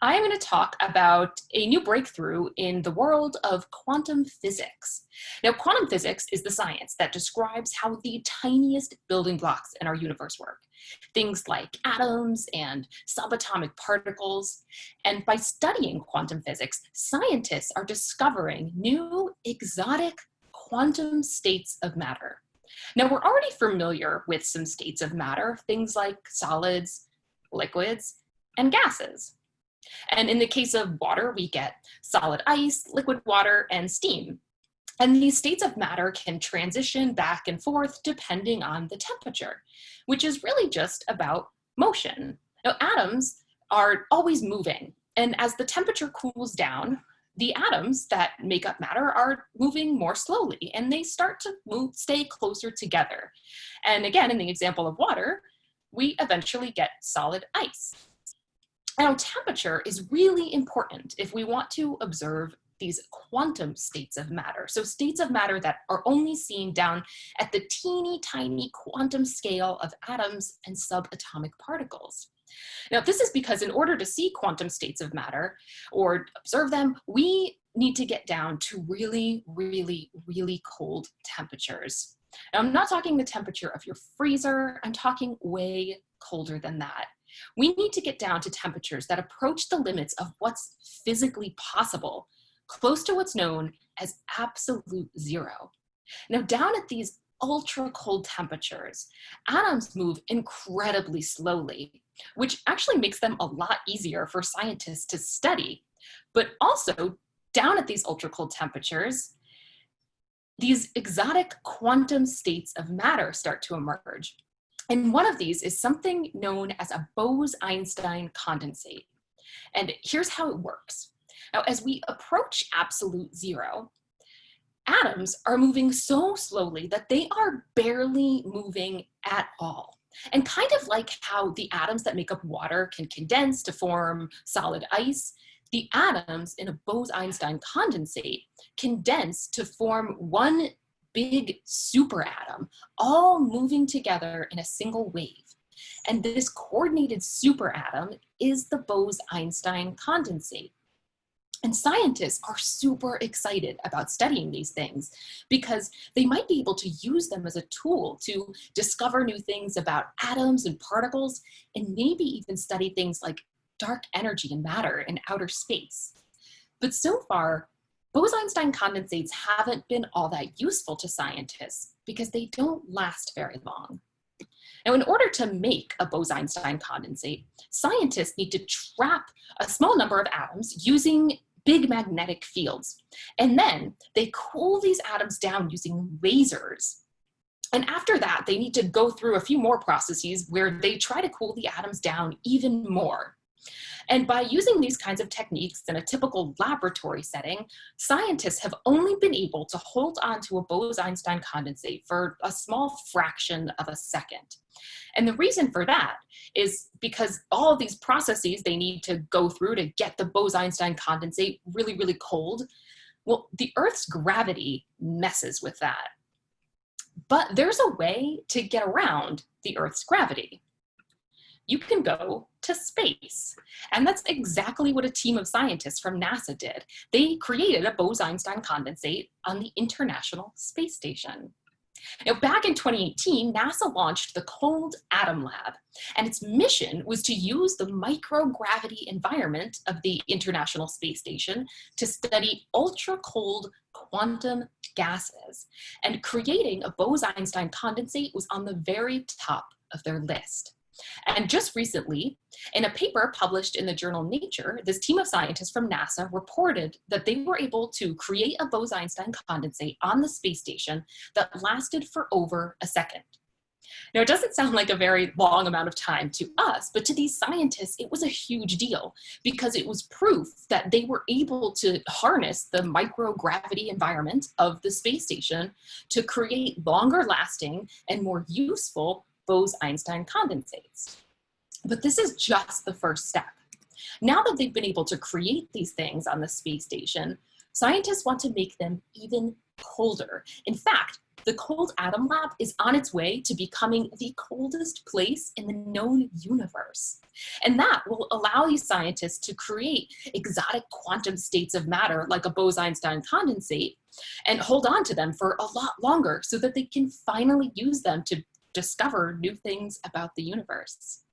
I'm going to talk about a new breakthrough in the world of quantum physics. Now, quantum physics is the science that describes how the tiniest building blocks in our universe work. Things like atoms and subatomic particles. And by studying quantum physics, scientists are discovering new exotic quantum states of matter. Now, we're already familiar with some states of matter, things like solids, liquids, and gases. And in the case of water, we get solid ice, liquid water, and steam. And these states of matter can transition back and forth depending on the temperature, which is really just about motion. Now, atoms are always moving, and as the temperature cools down, the atoms that make up matter are moving more slowly, and they start to stay closer together. And again, in the example of water, we eventually get solid ice. Now, temperature is really important if we want to observe these quantum states of matter. So states of matter that are only seen down at the teeny tiny quantum scale of atoms and subatomic particles. Now, this is because in order to see quantum states of matter or observe them, we need to get down to really, really, really cold temperatures. Now, I'm not talking the temperature of your freezer. I'm talking way colder than that. We need to get down to temperatures that approach the limits of what's physically possible, close to what's known as absolute zero. Now, down at these ultra cold temperatures, atoms move incredibly slowly, which actually makes them a lot easier for scientists to study. But also, down at these ultra cold temperatures, these exotic quantum states of matter start to emerge. And one of these is something known as a Bose Einstein Condensate. And here's how it works. Now, as we approach absolute zero, atoms are moving so slowly that they are barely moving at all. And kind of like how the atoms that make up water can condense to form solid ice, the atoms in a Bose Einstein condensate condense to form one big superatom, all moving together in a single wave. And this coordinated superatom is the Bose Einstein condensate. And scientists are super excited about studying these things because they might be able to use them as a tool to discover new things about atoms and particles, and maybe even study things like dark energy and matter in outer space. But so far, Bose-Einstein condensates haven't been all that useful to scientists because they don't last very long. Now, in order to make a Bose-Einstein condensate, scientists need to trap a small number of atoms using big magnetic fields. And then they cool these atoms down using lasers. And after that, they need to go through a few more processes where they try to cool the atoms down even more. And by using these kinds of techniques in a typical laboratory setting, scientists have only been able to hold on to a Bose-Einstein condensate for a small fraction of a second. And the reason for that is because all of these processes they need to go through to get the Bose-Einstein condensate really, really cold, well, the Earth's gravity messes with that. But there's a way to get around the Earth's gravity. You can go to space. And that's exactly what a team of scientists from NASA did. They created a Bose-Einstein condensate on the International Space Station. Now, back in 2018, NASA launched the Cold Atom Lab, and its mission was to use the microgravity environment of the International Space Station to study ultra-cold quantum gases. And creating a Bose-Einstein condensate was on the very top of their list. And just recently, in a paper published in the journal Nature, this team of scientists from NASA reported that they were able to create a Bose-Einstein condensate on the space station that lasted for over a second. Now, it doesn't sound like a very long amount of time to us, but to these scientists, it was a huge deal because it was proof that they were able to harness the microgravity environment of the space station to create longer lasting and more useful Bose-Einstein condensates. But this is just the first step. Now that they've been able to create these things on the space station, scientists want to make them even colder. In fact, The Cold Atom Lab is on its way to becoming the coldest place in the known universe. And that will allow these scientists to create exotic quantum states of matter like a Bose Einstein condensate and hold on to them for a lot longer so that they can finally use them to discover new things about the universe.